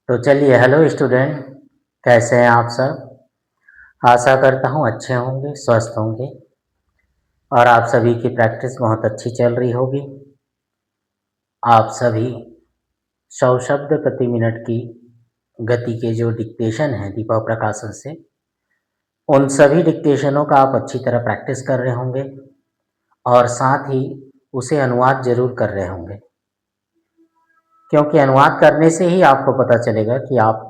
तो चलिए, hello student, कैसे हैं आप सब। आशा करता हूँ अच्छे होंगे, स्वस्थ होंगे और आप सभी की प्रैक्टिस बहुत अच्छी चल रही होगी। आप सभी 100 शब्द प्रति मिनट की गति के जो डिक्टेशन है दीपक प्रकाशन से, उन सभी डिक्टेशनों का आप अच्छी तरह प्रैक्टिस कर रहे होंगे और साथ ही उसे अनुवाद जरूर कर रहे होंगे, क्योंकि अनुवाद करने से ही आपको पता चलेगा कि आप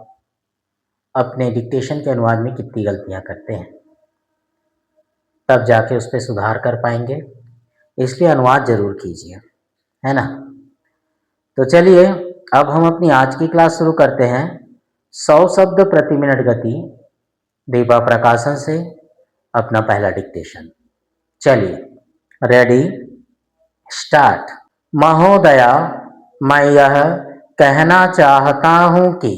अपने डिक्टेशन के अनुवाद में कितनी गलतियां करते हैं। तब जाके उस पर सुधार कर पाएंगे, इसलिए अनुवाद जरूर कीजिए, है ना। तो चलिए, अब हम अपनी आज की क्लास शुरू करते हैं। 100 शब्द प्रति मिनट गति दीपा प्रकाशन से अपना पहला डिक्टेशन। चलिए, रेडी, स्टार्ट। महोदया, मैं यह कहना चाहता हूं कि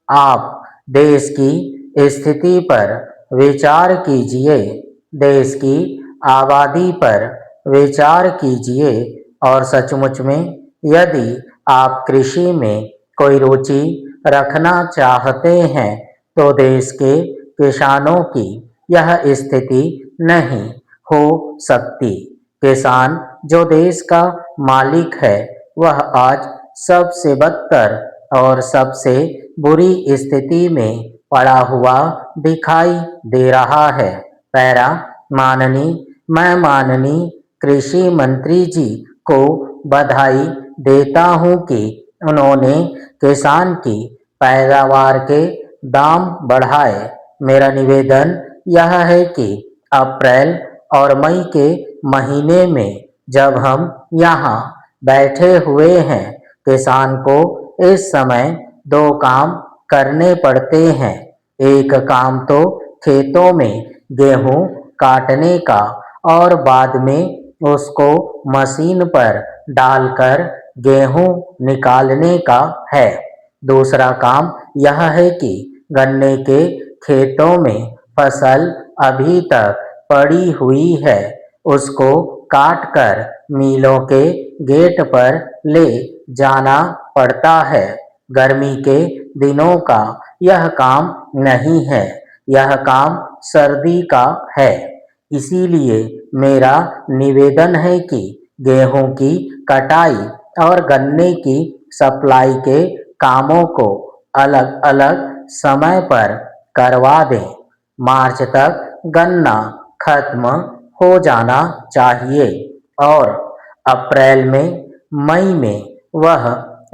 आप देश की स्थिति पर विचार कीजिए, देश की आबादी पर विचार कीजिए और सचमुच में यदि आप कृषि में कोई रुचि रखना चाहते हैं तो देश के किसानों की यह स्थिति नहीं हो सकती। किसान जो देश का मालिक है वह आज सबसे बदतर और सबसे बुरी स्थिति में पड़ा हुआ दिखाई दे रहा है। पैरा, मैं माननीय कृषि मंत्री जी को बधाई देता हूं कि उन्होंने किसान की पैदावार के दाम बढ़ाए। मेरा निवेदन यह है कि अप्रैल और मई के महीने में जब हम यहाँ बैठे हुए हैं, किसान को इस समय 2 काम करने पड़ते हैं। एक काम तो खेतों में गेहूं काटने का और बाद में उसको मशीन पर डालकर गेहूं निकालने का है। दूसरा काम यह है कि गन्ने के खेतों में फसल अभी तक पड़ी हुई है, उसको काट कर मिलों के गेट पर ले जाना पड़ता है। गर्मी के दिनों का यह काम नहीं है, यह काम सर्दी का है। इसीलिए मेरा निवेदन है कि गेहूं की कटाई और गन्ने की सप्लाई के कामों को अलग अलग समय पर करवा दें। मार्च तक गन्ना खत्म हो जाना चाहिए और अप्रैल में मई में वह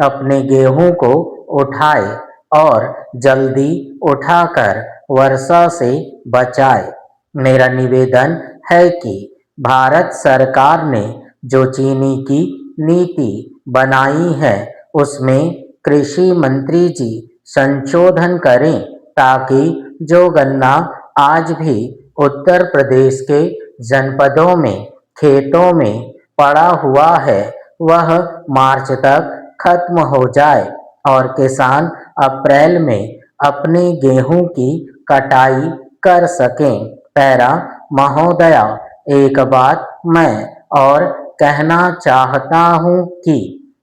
अपने गेहूं को उठाए और जल्दी उठाकर वर्षा से बचाए। मेरा निवेदन है कि भारत सरकार ने जो चीनी की नीति बनाई है उसमें कृषि मंत्री जी संशोधन करें, ताकि जो गन्ना आज भी उत्तर प्रदेश के जनपदों में खेतों में पड़ा हुआ है वह मार्च तक खत्म हो जाए और किसान अप्रैल में अपने गेहूं की कटाई कर सकें। पैरा, महोदया, एक बात मैं और कहना चाहता हूं कि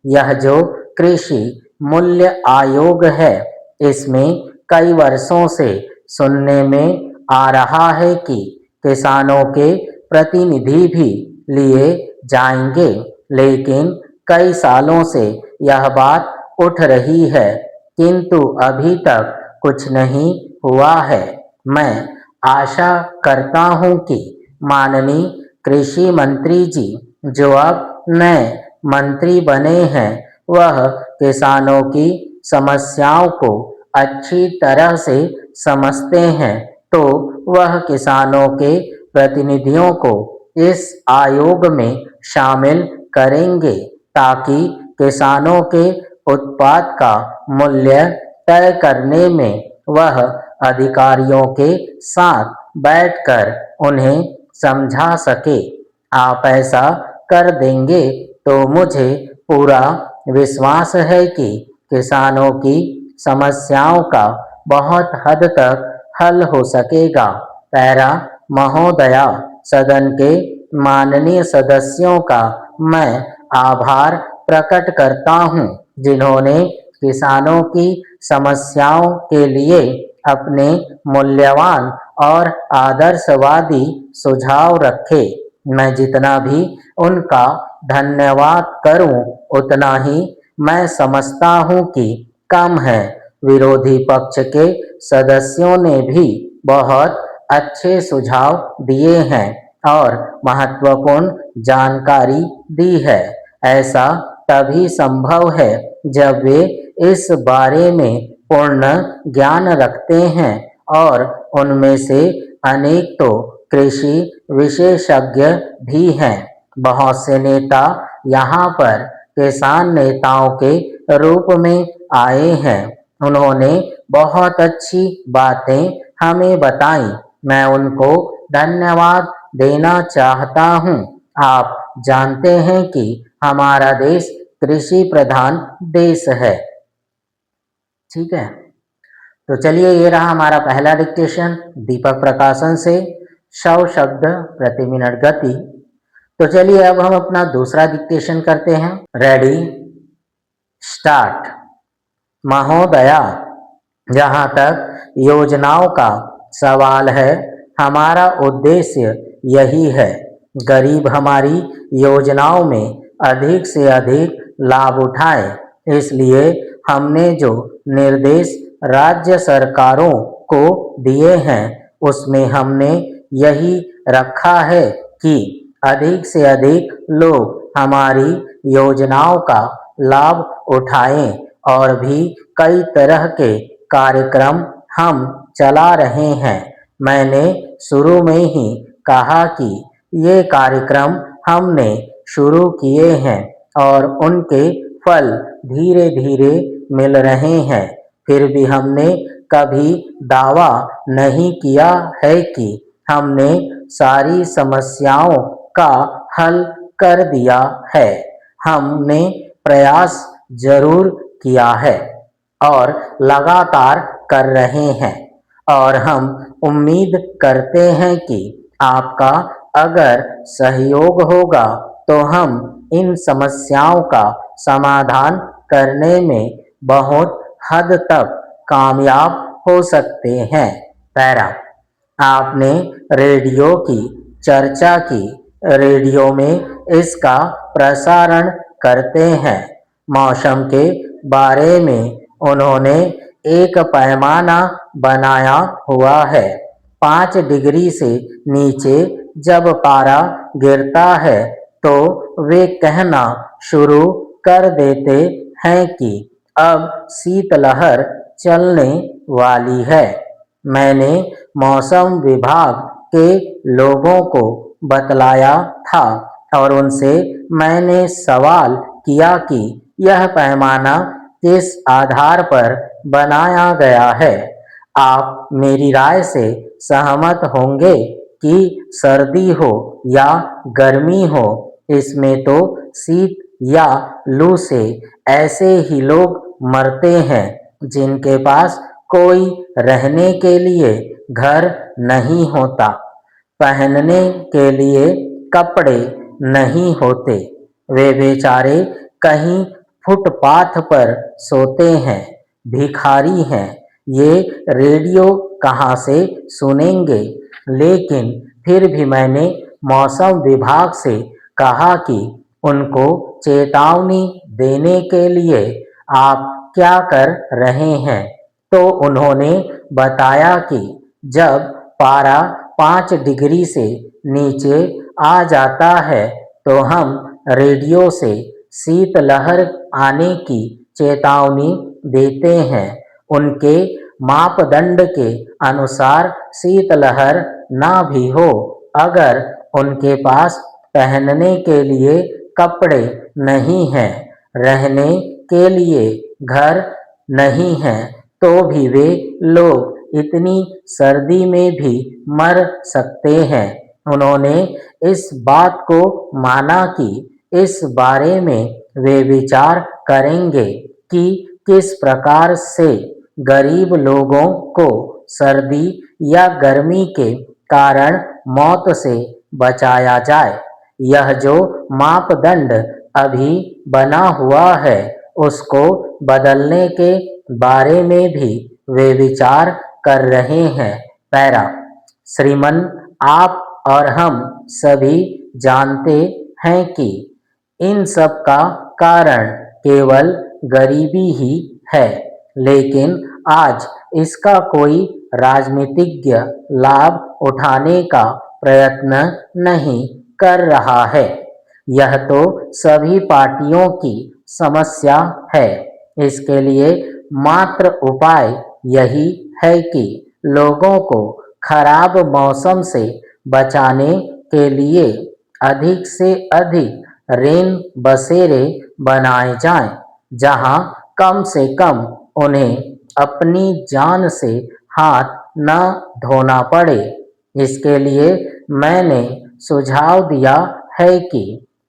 यह जो कृषि मूल्य आयोग है, इसमें कई वर्षों से सुनने में आ रहा है कि किसानों के प्रतिनिधि भी लिए जाएंगे, लेकिन कई सालों से यह बात उठ रही है, किंतु अभी तक कुछ नहीं हुआ है। मैं आशा करता हूं कि माननीय कृषि मंत्री जी जो अब नए मंत्री बने हैं वह किसानों की समस्याओं को अच्छी तरह से समझते हैं, तो वह किसानों के प्रतिनिधियों को इस आयोग में शामिल करेंगे, ताकि किसानों के उत्पाद का मूल्य तय करने में वह अधिकारियों के साथ बैठकर उन्हें समझा सके। आप ऐसा कर देंगे तो मुझे पूरा विश्वास है कि किसानों की समस्याओं का बहुत हद तक हल हो सकेगा। पैरा, महोदया, सदन के माननीय सदस्यों का मैं आभार प्रकट करता हूं, जिन्होंने किसानों की समस्याओं के लिए अपने मूल्यवान और आदर्शवादी सुझाव रखे। मैं जितना भी उनका धन्यवाद करूं उतना ही मैं समझता हूं कि कम है। विरोधी पक्ष के सदस्यों ने भी बहुत अच्छे सुझाव दिए हैं और महत्वपूर्ण जानकारी दी है। ऐसा तभी संभव है जब वे इस बारे में पूर्ण ज्ञान रखते हैं और उनमें से अनेक तो कृषि विशेषज्ञ भी हैं। बहुत से नेता यहाँ पर किसान नेताओं के रूप में आए हैं। उन्होंने बहुत अच्छी बातें हमें बताई। मैं उनको धन्यवाद देना चाहता हूँ। आप जानते हैं कि हमारा देश कृषि प्रधान देश है। ठीक है, तो चलिए ये रहा हमारा पहला डिक्टेशन दीपक प्रकाशन से 100 शब्द प्रति मिनट गति। तो चलिए अब हम अपना दूसरा डिक्टेशन करते हैं। Ready start. महोदया, जहाँ तक योजनाओं का सवाल है, हमारा उद्देश्य यही है गरीब हमारी योजनाओं में अधिक से अधिक लाभ उठाएं। इसलिए हमने जो निर्देश राज्य सरकारों को दिए हैं उसमें हमने यही रखा है कि अधिक से अधिक लोग हमारी योजनाओं का लाभ उठाएं और भी कई तरह के कार्यक्रम हम चला रहे हैं। मैंने शुरू में ही कहा कि ये कार्यक्रम हमने शुरू किए हैं और उनके फल धीरे धीरे मिल रहे हैं। फिर भी हमने कभी दावा नहीं किया है कि हमने सारी समस्याओं का हल कर दिया है। हमने प्रयास जरूर किया है और लगातार कर रहे हैं और हम उम्मीद करते हैं कि आपका अगर सहयोग होगा तो हम इन समस्याओं का समाधान करने में बहुत हद तक कामयाब हो सकते हैं। पैरा, आपने रेडियो की चर्चा की। रेडियो में इसका प्रसारण करते हैं। मौसम के बारे में उन्होंने एक पैमाना बनाया हुआ है। 5 डिग्री से नीचे जब पारा गिरता है तो वे कहना शुरू कर देते हैं कि अब शीतलहर चलने वाली है। मैंने मौसम विभाग के लोगों को बतलाया था और उनसे मैंने सवाल किया कि यह पैमाना किस आधार पर बनाया गया है। आप मेरी राय से सहमत होंगे कि सर्दी हो या गर्मी हो, इसमें तो शीत या लू से ऐसे ही लोग मरते हैं जिनके पास कोई रहने के लिए घर नहीं होता, पहनने के लिए कपड़े नहीं होते। वे बेचारे कहीं फुटपाथ पर सोते हैं, भिखारी हैं। ये रेडियो कहाँ से सुनेंगे? लेकिन फिर भी मैंने मौसम विभाग से कहा कि उनको चेतावनी देने के लिए आप क्या कर रहे हैं। तो उन्होंने बताया कि जब पारा 5 डिग्री से नीचे आ जाता है तो हम रेडियो से शीतलहर आने की चेतावनी देते हैं। उनके मापदंड के अनुसार शीतलहर ना भी हो, अगर उनके पास पहनने के लिए कपड़े नहीं हैं, रहने के लिए घर नहीं है, तो भी वे लोग इतनी सर्दी में भी मर सकते हैं। उन्होंने इस बात को माना कि इस बारे में वे विचार करेंगे कि किस प्रकार से गरीब लोगों को सर्दी या गर्मी के कारण मौत से बचाया जाए। यह जो मापदंड अभी बना हुआ है उसको बदलने के बारे में भी वे विचार कर रहे हैं। पैरा, श्रीमान, आप और हम सभी जानते हैं कि इन सब का कारण केवल गरीबी ही है, लेकिन आज इसका कोई राजनीतिज्ञ लाभ उठाने का प्रयत्न नहीं कर रहा है। यह तो सभी पार्टियों की समस्या है। इसके लिए मात्र उपाय यही है कि लोगों को खराब मौसम से बचाने के लिए अधिक से अधिक रेन बसेरे बनाए जाएं, जहां कम से कम उन्हें अपनी जान से हाथ न धोना पड़े। इसके लिए मैंने सुझाव दिया है कि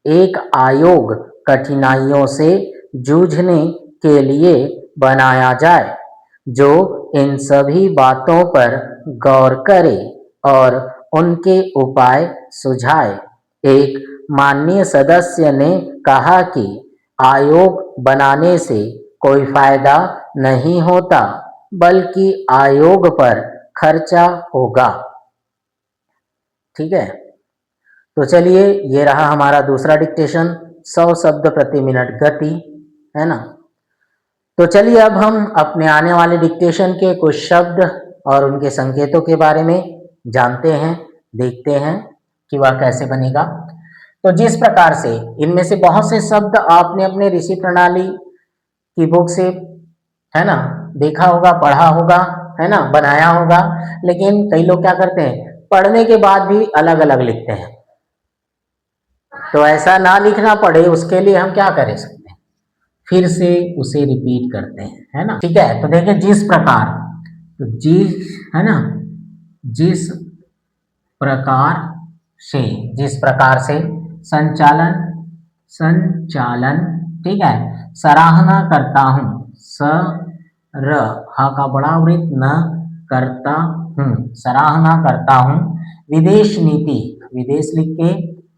एक आयोग कठिनाइयों से जूझने के लिए बनाया जाए, जो इन सभी बातों पर गौर करे और उनके उपाय सुझाए। एक माननीय सदस्य ने कहा कि आयोग बनाने से कोई फायदा नहीं होता, बल्कि आयोग पर खर्चा होगा। ठीक है, तो चलिए, ये रहा हमारा दूसरा डिक्टेशन, 100 शब्द प्रति मिनट गति, है ना। तो चलिए अब हम अपने आने वाले डिक्टेशन के कुछ शब्द और उनके संकेतों के बारे में जानते हैं, देखते हैं कि वह कैसे बनेगा। तो जिस प्रकार से इनमें से बहुत से शब्द आपने अपने ऋषि प्रणाली की बुक से, है ना, देखा होगा, पढ़ा होगा, है ना, बनाया होगा, लेकिन कई लोग क्या करते हैं, पढ़ने के बाद भी अलग अलग लिखते हैं। तो ऐसा ना लिखना पड़े, उसके लिए हम क्या कर सकते हैं, फिर से उसे रिपीट करते हैं, है ना। ठीक है, तो देखिए जिस प्रकार, तो है ना, जिस प्रकार से, जिस प्रकार से संचालन, संचालन, ठीक है, सराहना करता हूं, र हा का बड़ा वृत्त न करता हूं, सराहना करता हूं। विदेश नीति, विदेश लिख के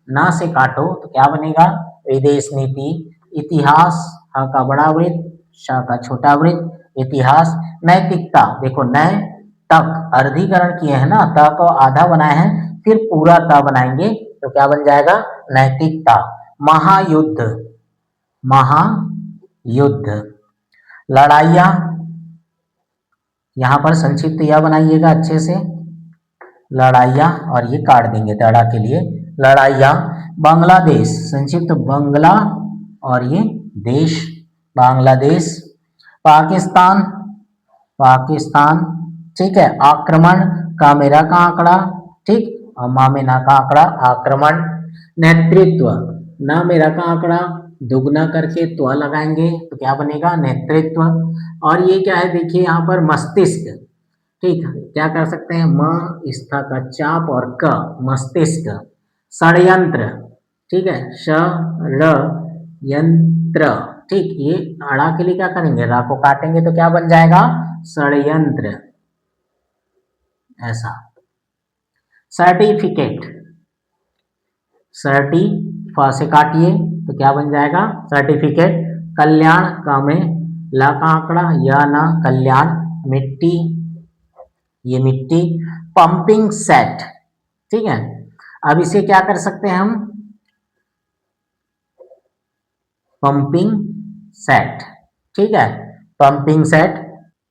ना से काटो तो क्या बनेगा, विदेश नीति। इतिहास, हा का बड़ा वृत्त, शा का छोटा वृत्त, इतिहास। नैतिकता, देखो नय तक अर्धीकरण किए हैं ना, त को आधा बनाए हैं, फिर पूरा त बनाएंगे तो क्या बन जाएगा, नैतिकता। महायुद्ध, महायुद्ध। लड़ाइया, यहां पर संक्षिप्त यह बनाइएगा अच्छे से, लड़ाइया, और ये काट देंगे तड़ा के लिए, लड़ाइया। बांग्लादेश, संक्षिप्त बंगला, और ये देश, बांग्लादेश। पाकिस्तान, पाकिस्तान, ठीक है। आक्रमण, का मेरा का आंकड़ा, ठीक, और मामेना का आंकड़ा, आक्रमण। नेतृत्व, ना मेरा का आंकड़ा दुगना करके त्व लगाएंगे तो क्या बनेगा, नेतृत्व। और ये क्या है, देखिए यहाँ पर मस्तिष्क, ठीक, क्या कर सकते हैं, म स्था का चाप और क, मस्तिष्क। षड्यंत्र, ठीक है, ष र यंत्र, ठीक, ये अड़ा के लिए क्या करेंगे, रा को काटेंगे तो क्या बन जाएगा, षड्यंत्र, ऐसा। सर्टिफिकेट, सर्टी, फ से काटिए तो क्या बन जाएगा, सर्टिफिकेट। कल्याण, का में ला का आंकड़ा, या ना, कल्याण। मिट्टी, ये मिट्टी। पंपिंग सेट, ठीक है। अब इसे क्या कर सकते हैं हम, पंपिंग सेट, ठीक है, पंपिंग सेट।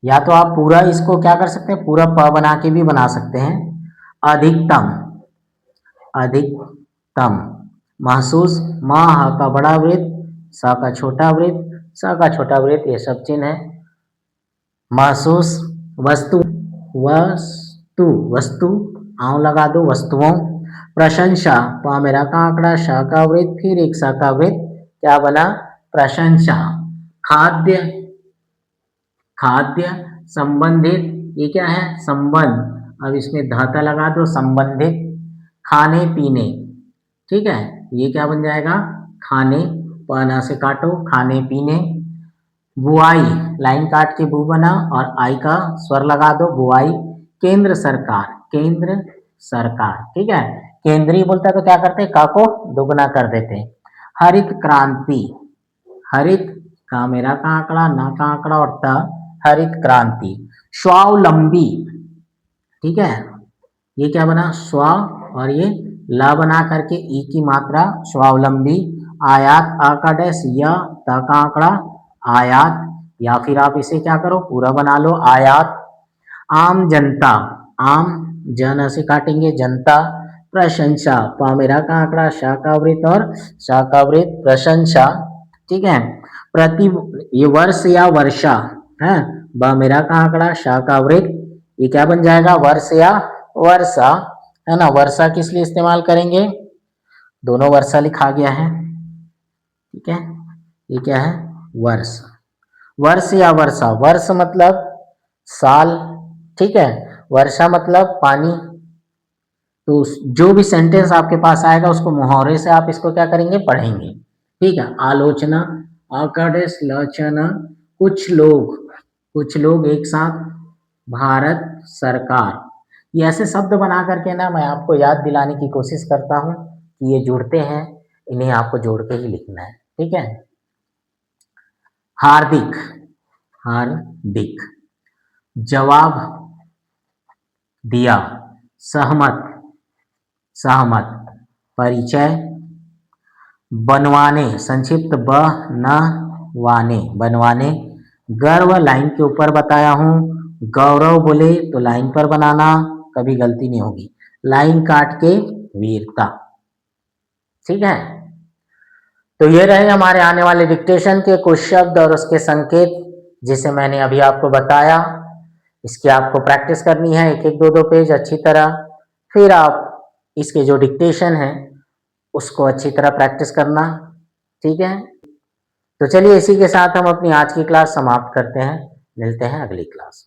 या तो आप पूरा इसको क्या कर सकते हैं, पूरा प बना के भी बना सकते हैं। अधिकतम, अधिकतम। महसूस, मा हा का बड़ा वृत्त, सा का छोटा वृत्त, सा का छोटा वृत्त, ये सब चिन्ह है। महसूस। वस्तु, वस्तु, वस्तु, आंव लगा दो, वस्तुओं। प्रशंसा, पा मेरा का आंकड़ा, शा का वृत्त, फिर एक सा का वृत्त, क्या बना, प्रशंसा। खाद्य, खाद्य। संबंधित, ये क्या है, संबंध, अब इसमें धाता लगा दो, संबंधित। खाने पीने, ठीक है, ये क्या बन जाएगा, खाने, पना से काटो, खाने पीने। बुआई, लाइन काट के बू बना और आई का स्वर लगा दो, बुआई। केंद्र सरकार, केंद्र सरकार, ठीक है। केंद्रीय बोलता है तो क्या करते हैं, का को दुगना कर देते हैं। हरित क्रांति, हरित का मेरा का आंकड़ा, ना का आंकड़ा और त हरित क्रांति। स्वावलंबी, ठीक है, ये क्या बना स्व और ये ला बना करके ई की मात्रा स्वावलंबी। आयात आ का डैश या त का आंकड़ा आयात, या फिर आप इसे क्या करो पूरा बना लो आयात। आम जनता, आम जन से काटेंगे जनता। प्रशंसा, पा मेरा का आंकड़ा शा का वृत्त और शा का वृत्त प्रशंसा, ठीक है। प्रति, ये वर्ष या वर्षा है, ब मेरा का आंकड़ा शा का वृत्त, ये क्या बन जाएगा वर्ष या वर्षा, है ना। वर्षा किस लिए इस्तेमाल करेंगे, दोनों वर्षा लिखा गया है, ठीक है। ये क्या है वर्ष, वर्ष या वर्षा, वर्ष मतलब साल, ठीक है, वर्षा मतलब पानी। तो जो भी सेंटेंस आपके पास आएगा उसको मुहावरे से आप इसको क्या करेंगे पढ़ेंगे, ठीक है। आलोचना, आकादेश लोचना, कुछ लोग एक साथ, भारत सरकार, ये ऐसे शब्द बना करके ना मैं आपको याद दिलाने की कोशिश करता हूँ कि ये जुड़ते हैं, इन्हें आपको जोड़ के ही लिखना है, ठीक है। हार्दिक, हार्दिक, जवाब दिया, सहमत, सहमत, परिचय, बनवाने, संक्षिप्त ब न वाने, बनवाने, गर्व लाइन के ऊपर बताया हूं, गौरव बोले तो लाइन पर बनाना, कभी गलती नहीं होगी, लाइन काट के वीरता, ठीक है। तो ये रहे हमारे आने वाले डिक्टेशन के कुछ शब्द और उसके संकेत, जिसे मैंने अभी आपको बताया। इसकी आपको प्रैक्टिस करनी है, एक एक दो दो पेज अच्छी तरह, फिर आप इसके जो डिक्टेशन है उसको अच्छी तरह प्रैक्टिस करना, ठीक है। तो चलिए इसी के साथ हम अपनी आज की क्लास समाप्त करते हैं, मिलते हैं अगली क्लास में।